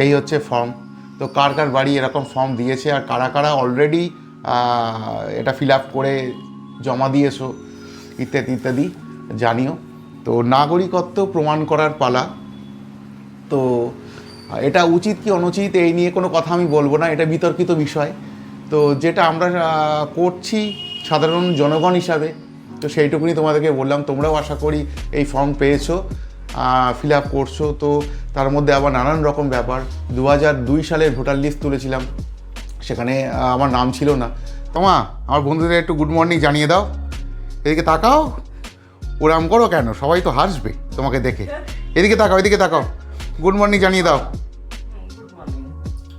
এই হচ্ছে ফর্ম। তো কার কার বাড়ি এরকম ফর্ম দিয়েছে আর কারা কারা অলরেডি এটা ফিল আপ করে জমা দিয়েছো ইত্যাদি ইত্যাদি জানিও। তো নাগরিকত্ব প্রমাণ করার পালা। তো এটা উচিত কি অনুচিত এই নিয়ে কোনো কথা আমি বলবো না, এটা বিতর্কিত বিষয়। তো যেটা আমরা করছি সাধারণ জনগণ হিসাবে, তো সেইটুকুনি তোমাদেরকে বললাম। তোমরাও আশা করি এই ফর্ম পেয়েছো, ফিল আপ করছো। তো তার মধ্যে আবার নানান রকম ব্যাপার। 2002 সালের ভোটার লিস্ট তুলেছিলাম, সেখানে আমার নাম ছিল না। আমার বন্ধুদের একটু গুড মর্নিং জানিয়ে দাও। এদিকে তাকাও, ওরাম করো কেন? সবাই তো হাসবে তোমাকে দেখে। এদিকে তাকাও, এদিকে তাকাও, গুড মর্নিং জানিয়ে দাও।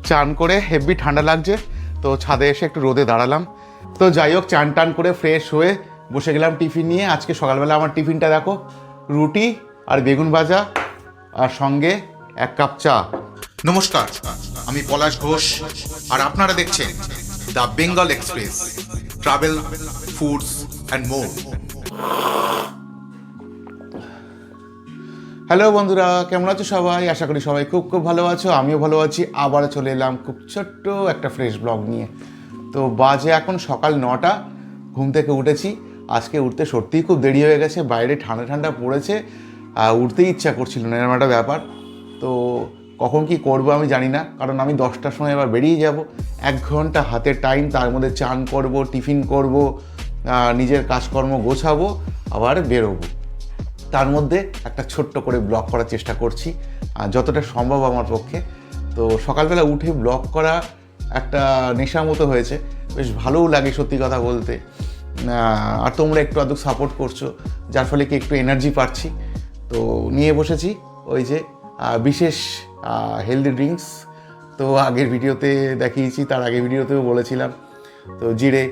চান করে হেভি ঠান্ডা লাগছে, তো ছাদে এসে একটু রোদে দাঁড়ালাম। তো যাই হোক, চান টান করে ফ্রেশ হয়ে বসে গেলাম টিফিন নিয়ে। আজকে সকালবেলা আমার টিফিনটা দেখো, রুটি আর বেগুন ভাজা আর সঙ্গে 1 কাপ চা। নমস্কার, আমি পলাশ ঘোষ আর আপনারা দেখছেন the Bengal express, travel, foods and more. Hello বন্ধুরা, কেমন আছো সবাই? আশা করি সবাই খুব খুব ভালো আছো, আমিও ভালো আছি। আবারও চলে এলাম খুব ছোট্ট একটা ফ্রেশ ব্লগ নিয়ে। তো বাজে এখন সকাল 9টা, ঘুম থেকে উঠেছি। আজকে উঠতে সত্যিই খুব দেরি হয়ে গেছে, বাইরে ঠান্ডা ঠান্ডা পড়েছে, উঠতেই ইচ্ছা করছিল না, এরকম একটা ব্যাপার। তো কখন কি করব আমি জানি না, কারণ আমি 10টার সময় এবার বেরিয়ে যাব। 1 ঘন্টা হাতে টাইম, তার মধ্যে চান করব, টিফিন করব, নিজের কাজকর্ম গোছাবো, আবার বেরোবো। তার মধ্যে একটা ছোট্ট করে ব্লগ করার চেষ্টা করছি যতটা সম্ভব আমার পক্ষে। তো সকালবেলা উঠে ব্লগ করা একটা নেশা মতো হয়েছে, বেশ ভালোও লাগে সত্যি কথা বলতে। আর তোমরা একটু আধটু সাপোর্ট করছো, যার ফলে কি একটু এনার্জি পাচ্ছি। তো নিয়ে বসেছি ওই যে বিশেষ হেলদি ড্রিঙ্কস। তো আগের ভিডিওতে দেখিয়েছি, তার আগের ভিডিওতেও বলেছিলাম। তো জিরে,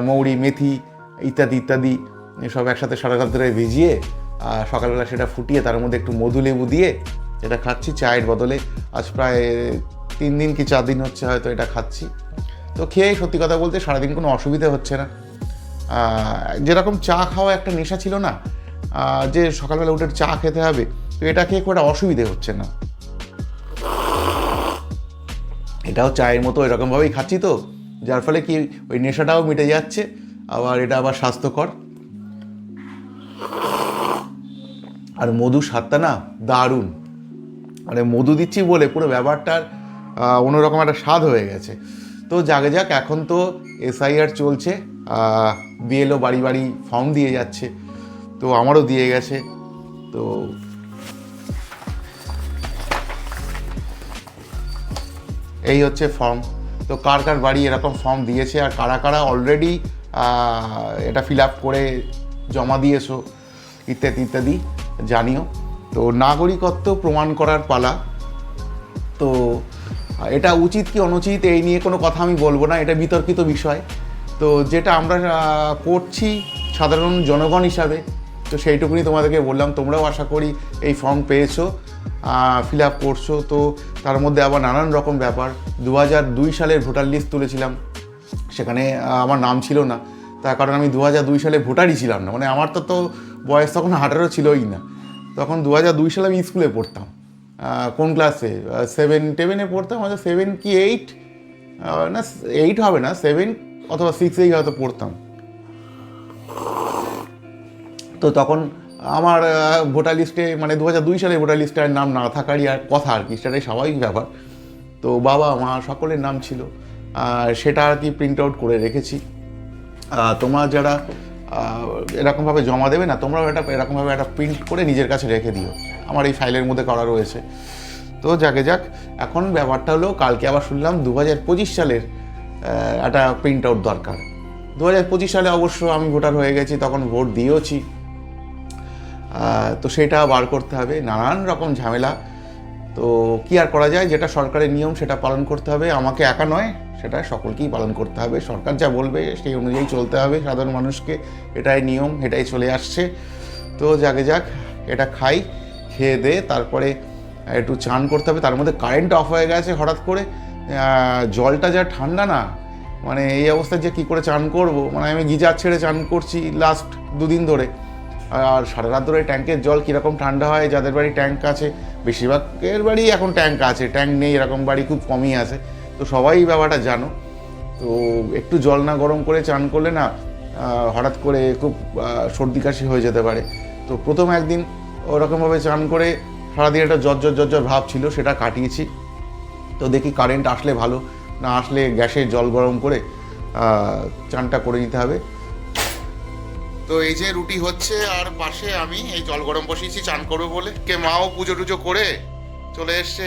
মৌরি, মেথি ইত্যাদি ইত্যাদি সব একসাথে সারা রাত ধরে ভিজিয়ে সকালবেলা সেটা ফুটিয়ে তার মধ্যে একটু মধু লেবু দিয়ে এটা খাচ্ছি চায়ের বদলে। আজ প্রায় 3 দিন কি 4 দিন হচ্ছে হয়তো এটা খাচ্ছি। তো খেয়ে সত্যি কথা বলতে সারাদিন কোনো অসুবিধা হচ্ছে না। যেরকম চা খাওয়া একটা নেশা ছিল না, যে সকালবেলা উঠে চা খেতে হবে, তো এটা খেয়ে খুব একটা অসুবিধে হচ্ছে না। এটাও চায়ের মতো এরকমভাবেই খাচ্ছি, তো যার ফলে কি ওই নেশাটাও মিটে যাচ্ছে, আবার এটা আবার স্বাস্থ্যকর। আর মধুর স্বাদটা না দারুণ, মানে মধু দিচ্ছি বলে পুরো ব্যাপারটার অন্যরকম একটা স্বাদ হয়ে গেছে। তো যাকে যাক, এখন তো SIR চলছে, BLO বাড়ি বাড়ি ফর্ম দিয়ে যাচ্ছে, তো আমারও দিয়ে গেছে। তো এই হচ্ছে ফর্ম। তো কার কার বাড়ি এরকম ফর্ম দিয়েছে আর কারা কারা অলরেডি এটা ফিল আপ করে জমা দিয়েছো ইত্যাদি ইত্যাদি জানিও। তো নাগরিকত্ব প্রমাণ করার পালা। তো এটা উচিত কি অনুচিত এই নিয়ে কোনো কথা আমি বলবো না, এটা বিতর্কিত বিষয়। তো যেটা আমরা করছি সাধারণ জনগণ হিসাবে, তো সেইটুকুনি তোমাদেরকে বললাম। তোমরাও আশা করি এই ফর্ম পেয়েছো, ফিল আপ করছো। তো তার মধ্যে আবার নানান রকম ব্যাপার। 2002 সালের ভোটার লিস্ট তুলেছিলাম, সেখানে আমার নাম ছিল না। তার কারণ আমি 2002 সালে ভোটারই ছিলাম না, মানে আমার তো বয়স তখন 18 ছিলই না। তখন 2002 সালে আমি স্কুলে পড়তাম। কোন ক্লাসে? 7-10 পড়তাম, হয়তো 7 কি 8, না 8 হবে না, 7 অথবা 6 হয়তো পড়তাম। তো তখন আমার ভোটার লিস্টে, মানে 2002 সালে ভোটার লিস্টে আর নাম না থাকারই আর কথা আর কি, সেটাই স্বাভাবিক ব্যাপার। তো বাবা মা সকলের নাম ছিল, সেটা আর কি প্রিন্ট আউট করে রেখেছি। তোমরা যারা এরকমভাবে জমা দেবে না, তোমরাও এটা এরকমভাবে একটা প্রিন্ট করে নিজের কাছে রেখে দিও, আমার এই ফাইলের মধ্যে করা রয়েছে। তো যাকে যাক, এখন ব্যাপারটা হলো কালকে আবার শুনলাম 2025 সালের একটা প্রিন্ট আউট দরকার। 2025 সালে অবশ্য আমি ভোটার হয়ে গেছি, তখন ভোট দিয়েওছি। তো সেটা বার করতে হবে, নানান রকম ঝামেলা। তো কী আর করা যায়, যেটা সরকারের নিয়ম সেটা পালন করতে হবে। আমাকে একা নয়, সেটা সকলকেই পালন করতে হবে। সরকার যা বলবে সেই অনুযায়ী চলতে হবে সাধারণ মানুষকে, এটাই নিয়ম, এটাই চলে আসছে। তো যাকে যাক, এটা খাই, খেয়ে দে তারপরে একটু চান করতে হবে। তার মধ্যে কারেন্ট অফ হয়ে গেছে হঠাৎ করে, জলটা যা ঠান্ডা না, মানে এই অবস্থায় যে কী করে চান করব। মানে আমি গিজার ছেড়ে চান করছি লাস্ট 2 দিন ধরে, আর সারা রাত ধরে ট্যাঙ্কের জল কীরকম ঠান্ডা হয়, যাদের বাড়ি ট্যাঙ্ক আছে, বেশিরভাগের বাড়ি এখন ট্যাঙ্ক আছে, ট্যাঙ্ক নেই এরকম বাড়ি খুব কমই আছে, তো সবাই এই ব্যাপারটা জানো। তো একটু জল না গরম করে চান করলে না হঠাৎ করে খুব সর্দি কাশি হয়ে যেতে পারে। তো প্রথম একদিন ওরকমভাবে চান করে সারাদিন একটা জ্বর ভাব ছিল, সেটা কাটিয়েছি। তো দেখি কারেন্ট আসলে ভালো, না আসলে গ্যাসে জল গরম করে চানটা করে নিতে হবে। তো এই যে রুটি হচ্ছে, আর পাশে আমি এই জল গরম বসিয়েছি চান করবো বলে। কে মাও পুজো টুজো করে চলে এসছে।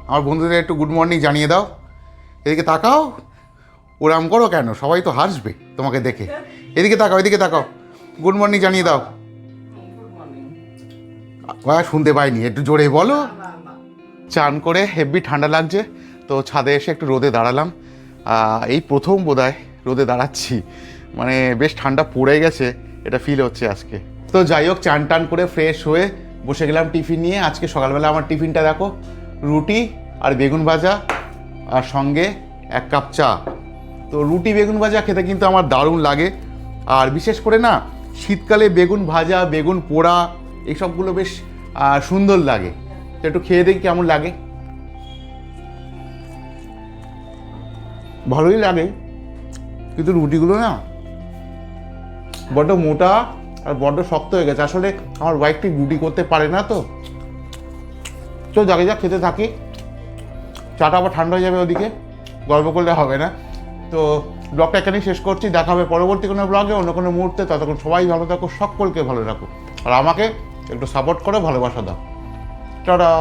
আমার বন্ধুদের একটু গুড মর্নিং জানিয়ে দাও। এদিকে তাকাও, ওরাম করো কেন, সবাই তো হাসবে তোমাকে দেখে। এদিকে তাকাও, এদিকে তাকাও, গুড মর্নিং জানিয়ে দাও। শুনতে পাইনি, একটু জোরে বলো। চান করে হেভি ঠান্ডা লাগছে, তো ছাদে এসে একটু রোদে দাঁড়ালাম। এই প্রথম বোধহয় রোদে দাঁড়াচ্ছি, মানে বেশ ঠান্ডা পড়ে গেছে এটা ফিল হচ্ছে আজকে। তো যাই হোক, চান টান করে ফ্রেশ হয়ে বসে গেলাম টিফিন নিয়ে। আজকে সকালবেলা আমার টিফিনটা দেখো, রুটি আর বেগুন ভাজা আর সঙ্গে 1 কাপ চা। তো রুটি বেগুন ভাজা খেতে কিন্তু আমার দারুণ লাগে, আর বিশেষ করে না শীতকালে বেগুন ভাজা, বেগুন পোড়া এইসবগুলো বেশ সুন্দর লাগে। তো একটু খেয়ে দেখি কেমন লাগে। ভালোই লাগে, কিন্তু রুটিগুলো না বড্ড মোটা আর বড্ড শক্ত হয়ে গেছে। আসলে আমার ওয়াইফ ঠিক রুটি করতে পারে না, তো যাকে খেতে থাকি। চাটা আবার ঠান্ডা হয়ে যাবে ওদিকে, গল্প করলে হবে না। তো ব্লগটা এখানেই শেষ করছি, দেখা হবে পরবর্তী কোনো ব্লগে অন্য কোনো মুহূর্তে। ততক্ষণ সবাই ভালো থাকো, সকলকে ভালো রাখো, আর আমাকে একটু সাপোর্ট করো, ভালোবাসা দাও। টাটা।